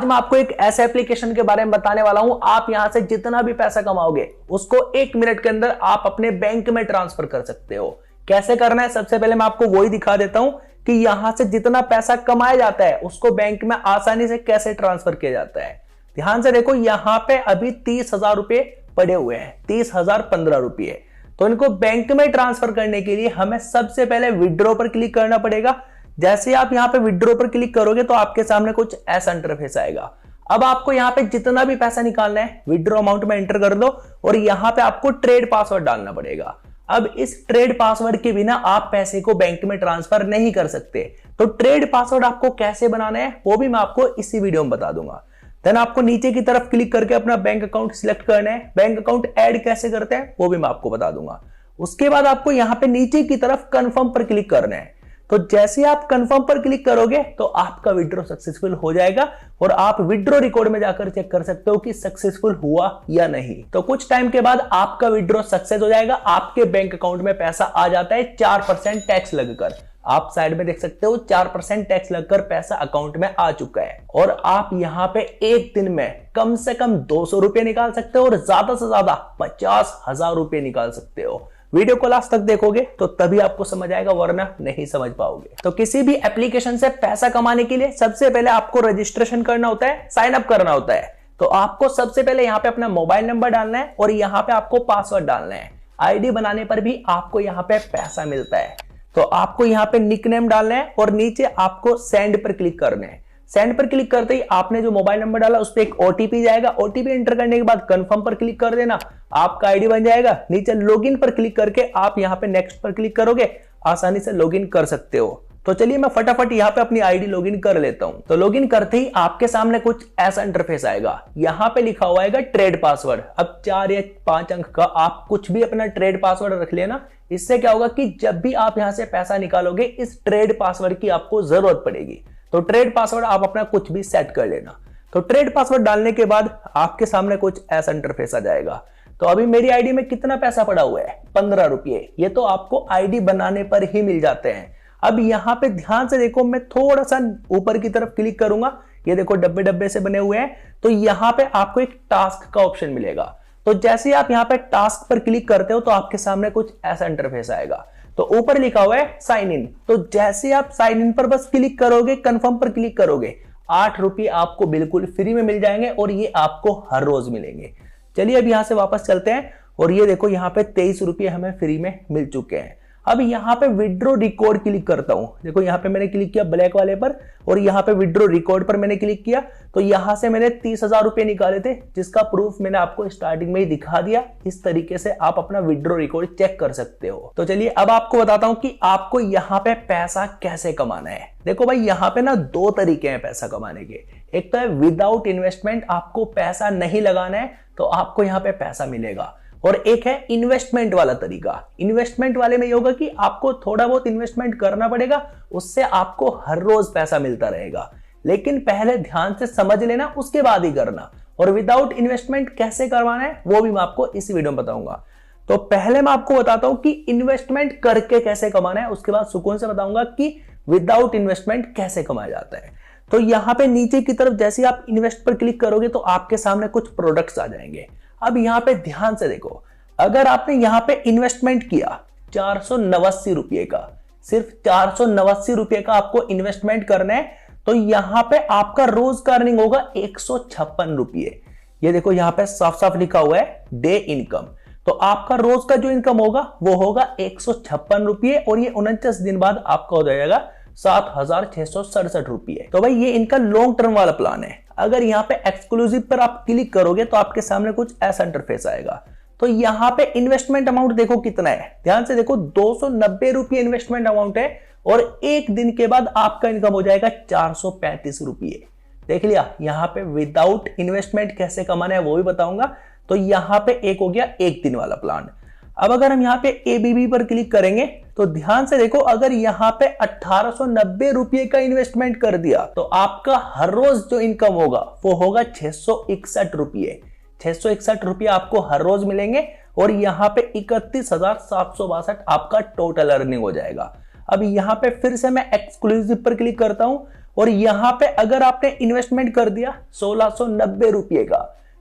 आज मैं आपको एक ऐसे एप्लीकेशन के बारे में बताने वाला हूं, आप यहां से जितना भी पैसा कमाओगे उसको 1 मिनट के अंदर आप अपने बैंक में ट्रांसफर कर सकते हो। कैसे करना है, सबसे पहले मैं आपको वही दिखा देता हूं कि यहां से जितना पैसा कमाया जाता है उसको बैंक में आसानी से कैसे ट्रांसफर किया जाता है। ध्यान से देखो, यहां पे अभी 30,000 रुपए पड़े हुए हैं, 30,015 रुपये। तो इनको बैंक में ट्रांसफर करने के लिए हमें सबसे पहले विड्रॉ पर क्लिक करना पड़ेगा। जैसे आप यहां पे विड्रॉ पर क्लिक करोगे तो आपके सामने कुछ ऐसा इंटरफेस आएगा। अब आपको यहां पे जितना भी पैसा निकालना है विड्रॉ अमाउंट में एंटर कर दो और यहां पे आपको ट्रेड पासवर्ड डालना पड़ेगा। अब इस ट्रेड पासवर्ड के बिना आप पैसे को बैंक में ट्रांसफर नहीं कर सकते। तो ट्रेड पासवर्ड आपको कैसे बनाना है वो भी मैं आपको इसी वीडियो में बता दूंगा। देन आपको नीचे की तरफ क्लिक करके अपना बैंक अकाउंट सिलेक्ट करना है। बैंक अकाउंट ऐड कैसे करते हैं वो भी मैं आपको बता दूंगा। उसके बाद आपको यहां पे नीचे की तरफ कंफर्म पर क्लिक करना है। तो जैसे आप कंफर्म पर क्लिक करोगे तो आपका विड्रॉ सक्सेसफुल हो जाएगा और आप विड्रॉ रिकॉर्ड में जाकर चेक कर सकते हो कि सक्सेसफुल हुआ या नहीं। तो कुछ टाइम के बाद आपका विड्रॉ सक्सेस हो जाएगा, आपके बैंक अकाउंट में पैसा आ जाता है 4% टैक्स लगकर। आप साइड में देख सकते हो 4% टैक्स लगकर पैसा अकाउंट में आ चुका है और आप यहां पे एक दिन में कम से कम 200 रुपए निकाल सकते हो और ज्यादा से ज्यादा 50,000 रुपए निकाल सकते हो। वीडियो को लास्ट तक देखोगे तो तभी आपको समझ आएगा, वरना नहीं समझ पाओगे। तो किसी भी एप्लीकेशन से पैसा कमाने के लिए सबसे पहले आपको रजिस्ट्रेशन करना होता है, साइन अप करना होता है। तो आपको सबसे पहले यहाँ पे अपना मोबाइल नंबर डालना है और यहाँ पे आपको पासवर्ड डालना है। आईडी बनाने पर भी आपको यहाँ पे पैसा मिलता है। तो आपको यहाँ पे निकनेम डालना है और नीचे आपको सेंड पर क्लिक करना है। सेंड पर क्लिक करते ही आपने जो मोबाइल नंबर डाला उस पर एक ओटीपी जाएगा। ओटीपी एंटर करने के बाद कंफर्म पर क्लिक कर देना, आपका आईडी बन जाएगा। नीचे लॉगिन पर क्लिक करके आप यहाँ पे नेक्स्ट पर क्लिक करोगे, आसानी से लॉगिन कर सकते हो। तो चलिए मैं फटाफट यहाँ पे अपनी आईडी लॉगिन कर लेता हूं। तो लॉगिन करते ही आपके सामने कुछ ऐसा इंटरफेस आएगा। यहाँ पे लिखा हुआ है ट्रेड पासवर्ड। अब 4 या 5 अंक का आप कुछ भी अपना ट्रेड पासवर्ड रख लेना। इससे क्या होगा कि जब भी आप यहां से पैसा निकालोगे इस ट्रेड पासवर्ड की आपको जरूरत पड़ेगी। तो ट्रेड पासवर्ड आप अपना कुछ भी सेट कर लेना। तो ट्रेड पासवर्ड डालने के बाद आपके सामने कुछ ऐसा इंटरफेस आ जाएगा। तो अभी मेरी आईडी में कितना पैसा पड़ा हुआ है, 15 रुपये। ये तो आपको आईडी बनाने पर ही मिल जाते हैं। अब यहाँ पे ध्यान से देखो, मैं थोड़ा सा ऊपर की तरफ क्लिक करूंगा। ये देखो डब्बे डब्बे से बने हुए हैं। तो यहाँ पे आपको एक टास्क का ऑप्शन मिलेगा। तो जैसे ही आप यहाँ पे टास्क पर क्लिक करते हो तो आपके सामने कुछ ऐसा इंटरफेस आएगा। तो ऊपर लिखा हुआ है साइन इन। तो जैसे आप साइन इन पर बस क्लिक करोगे, कंफर्म पर क्लिक करोगे, 8 रुपये आपको बिल्कुल फ्री में मिल जाएंगे और ये आपको हर रोज मिलेंगे। चलिए अब यहां से वापस चलते हैं और ये देखो यहाँ पे 23 रुपये हमें फ्री में मिल चुके हैं। अब यहाँ पे विड्रॉ रिकॉर्ड क्लिक करता हूं। देखो यहाँ पे मैंने क्लिक किया ब्लैक वाले पर और यहाँ पे विड्रॉ रिकॉर्ड पर मैंने क्लिक किया। तो यहां से मैंने 30,000 रुपये निकाले थे, जिसका प्रूफ मैंने आपको स्टार्टिंग में ही दिखा दिया। इस तरीके से आप अपना विड्रॉ रिकॉर्ड चेक कर सकते हो। तो चलिए अब आपको बताता हूं कि आपको यहाँ पे पैसा कैसे कमाना है। देखो भाई, यहाँ पे ना 2 तरीके हैं पैसा कमाने के। एक तो है विदाउट इन्वेस्टमेंट, आपको पैसा नहीं लगाना है तो आपको यहाँ पे पैसा मिलेगा। और एक है इन्वेस्टमेंट वाला तरीका। इन्वेस्टमेंट वाले में ये होगा कि आपको थोड़ा बहुत इन्वेस्टमेंट करना पड़ेगा, उससे आपको हर रोज पैसा मिलता रहेगा। लेकिन पहले ध्यान से समझ लेना, उसके बाद ही करना। और विदाउट इन्वेस्टमेंट कैसे करवाना है वो भी मैं आपको इस वीडियो में बताऊंगा। तो पहले मैं आपको बताता हूं कि इन्वेस्टमेंट करके कैसे कमाना है, उसके बाद सुकून से बताऊंगा कि विदाउट इन्वेस्टमेंट कैसे कमाया जाता है। तो यहां पे नीचे की तरफ जैसे आप इन्वेस्ट पर क्लिक करोगे तो आपके सामने कुछ प्रोडक्ट्स आ जाएंगे। अब यहाँ पे ध्यान से देखो, अगर आपने यहाँ पे इन्वेस्टमेंट किया 489 रुपये का, सिर्फ 489 रुपये का आपको इन्वेस्टमेंट करना है, तो यहाँ पे आपका रोज का अर्निंग होगा 156 रुपये। ये देखो यहाँ पे साफ साफ लिखा हुआ है डे इनकम। तो आपका रोज का जो इनकम होगा वो होगा 156 रुपये और ये 49 दिन बाद आपका हो जाएगा 7,667 रुपये। तो भाई ये इनका लॉन्ग टर्म वाला प्लान है। अगर यहाँ पे एक्सक्लूसिव पर आप क्लिक करोगे तो आपके सामने कुछ ऐसा इंटरफेस आएगा। तो यहाँ पे इन्वेस्टमेंट अमाउंट देखो कितना है, ध्यान से देखो 290 रुपये इन्वेस्टमेंट अमाउंट है और एक दिन के बाद आपका इनकम हो जाएगा 435 रुपये। देख लिया, यहाँ पे विदाउट इन्वेस्टमेंट कैसे कमाना है वो भी बताऊंगा। तो यहाँ पे एक हो गया एक दिन वाला प्लान। अब अगर हम यहाँ पे एबीबी पर क्लिक करेंगे तो ध्यान से देखो, अगर यहाँ पे 1890 रुपये का इन्वेस्टमेंट कर दिया तो आपका हर रोज जो इनकम होगा वो होगा 661 रुपये। 661 रुपये आपको हर रोज मिलेंगे और यहाँ पे 31,762 आपका टोटल अर्निंग हो जाएगा। अब यहाँ पे फिर से मैं एक्सक्लूसिव पर क्लिक करता हूं और यहां पे अगर आपने इन्वेस्टमेंट कर दिया 1690 रुपये का,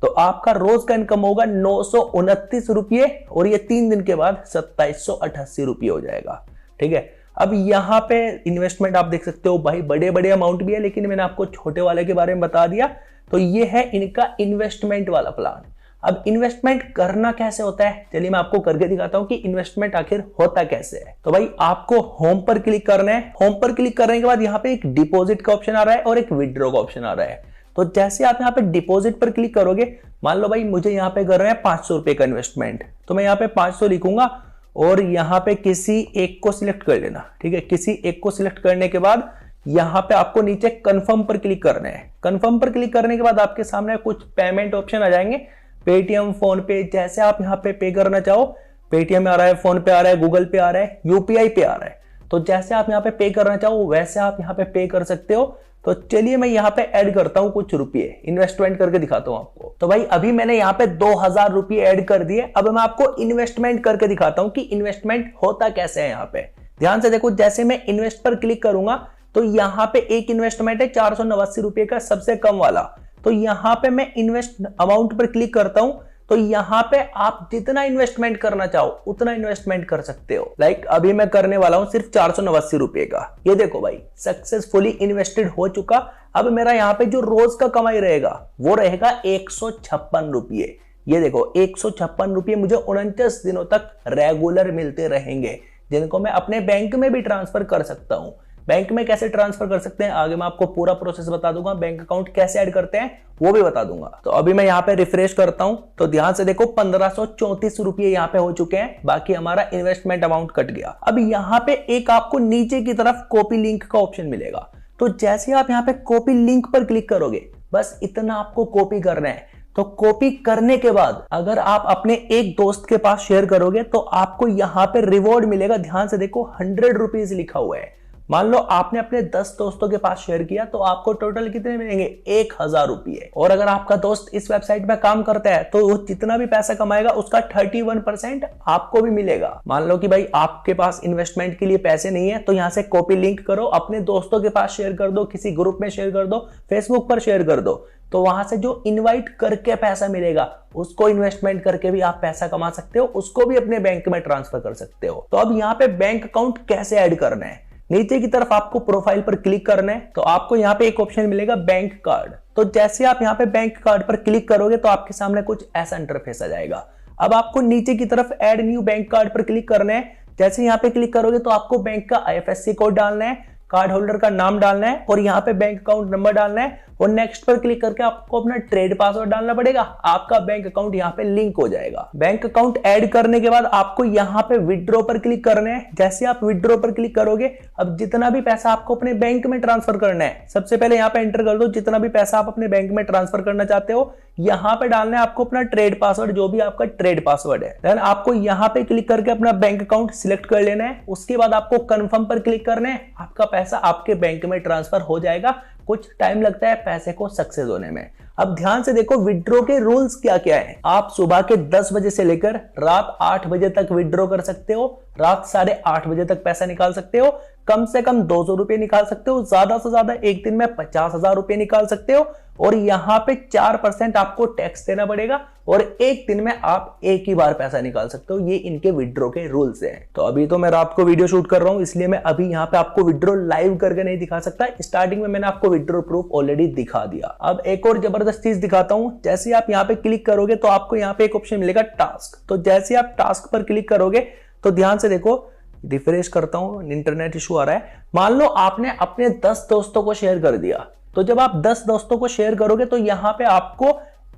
तो आपका रोज का इनकम होगा 929 रुपये, और ये 3 दिन के बाद 2788 रुपये हो जाएगा। ठीक है, अब यहां पे इन्वेस्टमेंट आप देख सकते हो भाई, बड़े बड़े अमाउंट भी है, लेकिन मैंने आपको छोटे वाले के बारे में बता दिया। तो ये है इनका इन्वेस्टमेंट वाला प्लान। अब इन्वेस्टमेंट करना कैसे होता है, चलिए मैं आपको करके दिखाता हूं कि इन्वेस्टमेंट आखिर होता कैसे है। तो भाई आपको होम पर क्लिक करना है। होम पर क्लिक करने के बाद यहाँ पे एक डिपॉजिट का ऑप्शन आ रहा है और एक विड्रॉ का ऑप्शन आ रहा है। तो जैसे आप यहाँ पे डिपॉजिट पर क्लिक करोगे, मान लो भाई मुझे यहाँ पे कर रहे हैं 500 रुपए का इन्वेस्टमेंट, तो मैं यहाँ पे 500 लिखूंगा और यहाँ पे किसी एक को सिलेक्ट कर लेना। ठीक है, किसी एक को सिलेक्ट करने के बाद यहाँ पे आपको नीचे कंफर्म पर क्लिक करना है। कंफर्म पर क्लिक करने के बाद आपके सामने कुछ पेमेंट ऑप्शन आ जाएंगे, पेटीएम, फोन पे, जैसे आप यहाँ पे पे करना चाहो। पेटीएम में आ रहा है, फोन पे आ रहा है, गूगल पे आ रहा है, यूपीआई पे आ रहा है। तो जैसे आप यहाँ पे करना चाहो वैसे आप यहाँ पे कर सकते हो। तो चलिए मैं यहाँ पे ऐड करता हूँ कुछ रुपये, इन्वेस्टमेंट करके दिखाता हूँ आपको। तो भाई अभी मैंने यहाँ पे 2000 रुपये ऐड कर दिए। अब मैं आपको इन्वेस्टमेंट करके दिखाता हूँ कि इन्वेस्टमेंट होता कैसे है। यहाँ पे ध्यान से देखो, जैसे मैं इन्वेस्ट पर क्लिक करूंगा तो यहाँ पे एक इन्वेस्टमेंट है 489 रुपये का, सबसे कम वाला। तो यहाँ पे मैं इन्वेस्ट अमाउंट पर क्लिक करता हूं, तो यहाँ पे आप जितना इन्वेस्टमेंट करना चाहो उतना इन्वेस्टमेंट कर सकते हो। लाइक अभी मैं करने वाला हूं सिर्फ 489 रुपये का। ये देखो भाई सक्सेसफुली इन्वेस्टेड हो चुका। अब मेरा यहाँ पे जो रोज का कमाई रहेगा वो रहेगा 156 रुपये। ये देखो 156 रुपये मुझे 49 दिनों तक रेगुलर मिलते रहेंगे, जिनको मैं अपने बैंक में भी ट्रांसफर कर सकता हूं। बैंक में कैसे ट्रांसफर कर सकते हैं आगे मैं आपको पूरा प्रोसेस बता दूंगा। बैंक अकाउंट कैसे ऐड करते हैं वो भी बता दूंगा। तो अभी मैं यहाँ पे रिफ्रेश करता हूं, तो ध्यान से देखो 1534 रुपये यहाँ पे हो चुके हैं। बाकी हमारा इन्वेस्टमेंट अमाउंट कट गया। अब यहाँ पे एक आपको नीचे की तरफ कॉपी लिंक का ऑप्शन मिलेगा। तो जैसे आप यहाँ पे कॉपी लिंक पर क्लिक करोगे, बस इतना आपको कॉपी करना है। तो कॉपी करने के बाद अगर आप अपने एक दोस्त के पास शेयर करोगे तो आपको यहाँ पे रिवॉर्ड मिलेगा। ध्यान से देखो 100 रुपीज लिखा हुआ है। मान लो आपने अपने 10 दोस्तों के पास शेयर किया तो आपको टोटल कितने मिलेंगे, 1000 रुपये। और अगर आपका दोस्त इस वेबसाइट पे काम करता है तो वो जितना भी पैसा कमाएगा उसका 31% आपको भी मिलेगा। मान लो कि भाई आपके पास इन्वेस्टमेंट के लिए पैसे नहीं है, तो यहाँ से कॉपी लिंक करो, अपने दोस्तों के पास शेयर कर दो, किसी ग्रुप में शेयर कर दो, फेसबुक पर शेयर कर दो। तो वहां से जो इनवाइट करके पैसा मिलेगा उसको इन्वेस्टमेंट करके भी आप पैसा कमा सकते हो, उसको भी अपने बैंक में ट्रांसफर कर सकते हो। तो अब यहाँ पे बैंक अकाउंट कैसे ऐड करना है, नीचे की तरफ आपको प्रोफाइल पर क्लिक करना है। तो आपको यहाँ पे एक ऑप्शन मिलेगा बैंक कार्ड। तो जैसे आप यहाँ पे बैंक कार्ड पर क्लिक करोगे तो आपके सामने कुछ ऐसा इंटरफेस आ जाएगा। अब आपको नीचे की तरफ ऐड न्यू बैंक कार्ड पर क्लिक करना है। जैसे यहाँ पे क्लिक करोगे तो आपको बैंक का IFSC कोड डालना है, कार्ड होल्डर का नाम डालना है और यहाँ पे बैंक अकाउंट नंबर डालना है और नेक्स्ट पर क्लिक करके आपको अपना ट्रेड पासवर्ड डालना पड़ेगा। आपका बैंक अकाउंट यहाँ पे लिंक हो जाएगा। बैंक अकाउंट ऐड करने के बाद आपको यहाँ पे विड्रॉ पर क्लिक करना है। जैसे आप विड्रॉ पर क्लिक करोगे, अब जितना भी पैसा आपको अपने बैंक में ट्रांसफर करना है, सबसे पहले यहाँ पे एंटर कर दो जितना भी पैसा आप अपने बैंक में ट्रांसफर करना चाहते हो। यहाँ पे डालना है आपको अपना ट्रेड पासवर्ड, जो भी आपका ट्रेड पासवर्ड है। देन आपको यहाँ पे क्लिक करके अपना बैंक अकाउंट सिलेक्ट कर लेना है। उसके बाद आपको कंफर्म पर क्लिक करना है। आपका पैसा आपके बैंक में ट्रांसफर हो जाएगा। कुछ टाइम लगता है पैसे को सक्सेस होने में। अब ध्यान से देखो विड्रॉ के रूल्स क्या क्या है। आप सुबह के 10 बजे से लेकर रात 8 बजे तक विड्रॉ कर सकते हो। रात 8:30 बजे तक पैसा निकाल सकते हो। कम से कम 200 रुपए निकाल सकते हो। ज्यादा से ज्यादा एक दिन में 50,000 रुपए निकाल सकते हो। और यहाँ पे 4% आपको टैक्स देना पड़ेगा और एक दिन में आप एक ही बार पैसा निकाल सकते हो। ये इनके विड्रॉ के रूल्स हैं। तो अभी तो मैं रात को वीडियो शूट कर रहा हूं, इसलिए मैं अभी यहाँ पे आपको विड्रॉ लाइव करके नहीं दिखा सकता। स्टार्टिंग में मैंने आपको विड्रॉ प्रूफ ऑलरेडी दिखा दिया। अब एक और जबरदस्त चीज दिखाता हूं। जैसे आप यहाँ पे क्लिक करोगे तो आपको यहाँ पे एक ऑप्शन मिलेगा टास्क। तो जैसे आप टास्क पर क्लिक करोगे तो ध्यान से देखो, रिफ्रेश करता हूं, इंटरनेट इशू आ रहा है। मान लो आपने अपने 10 दोस्तों को शेयर कर दिया। तो जब आप 10 दोस्तों को शेयर करोगे तो यहां पे आपको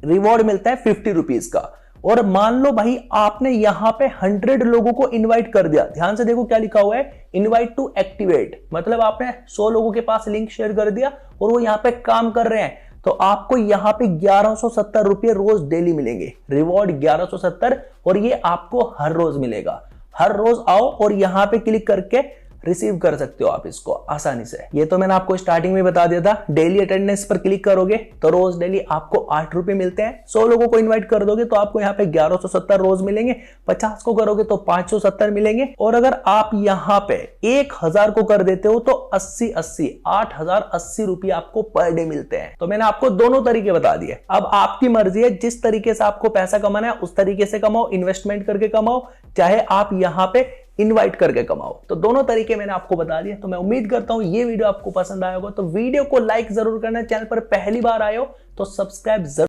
रिवॉर्ड मिलता है 50 रुपीज का। और मान लो भाई आपने यहां पे 100 लोगों को इनवाइट कर दिया। ध्यान से देखो क्या लिखा हुआ है, इनवाइट टू एक्टिवेट। मतलब आपने 100 लोगों के पास लिंक शेयर कर दिया और वो यहां पे काम कर रहे हैं, तो आपको यहां पे 1170 रुपये रोज डेली मिलेंगे। रिवॉर्ड 1170, और ये आपको हर रोज मिलेगा। हर रोज आओ और यहां पे क्लिक करके रिसीव कर सकते हो आप इसको आसानी से। ये तो मैंने आपको स्टार्टिंग में बता दिया था। डेली अटेंडेंस पर क्लिक करोगे तो रोज डेली आपको 8 रुपए मिलते हैं। 100 लोगों को इन्वाइट कर दोगे तो आपको यहाँ पे 1170 रोज मिलेंगे। 50 को करोगे तो 570 मिलेंगे। और अगर आप यहाँ पे 1000 को कर देते हो तो 8080 रुपये आपको पर डे मिलते हैं। तो मैंने आपको दोनों तरीके बता दिए। अब आपकी मर्जी है, जिस तरीके से आपको पैसा कमाना है उस तरीके से कमाओ, इन्वेस्टमेंट करके कमाओ, चाहे आप यहां पे इनवाइट करके कमाओ। तो दोनों तरीके मैंने आपको बता दिए। तो मैं उम्मीद करता हूं ये वीडियो आपको पसंद आया होगा। तो वीडियो को लाइक जरूर करना, चैनल पर पहली बार आए हो तो सब्सक्राइब जरूर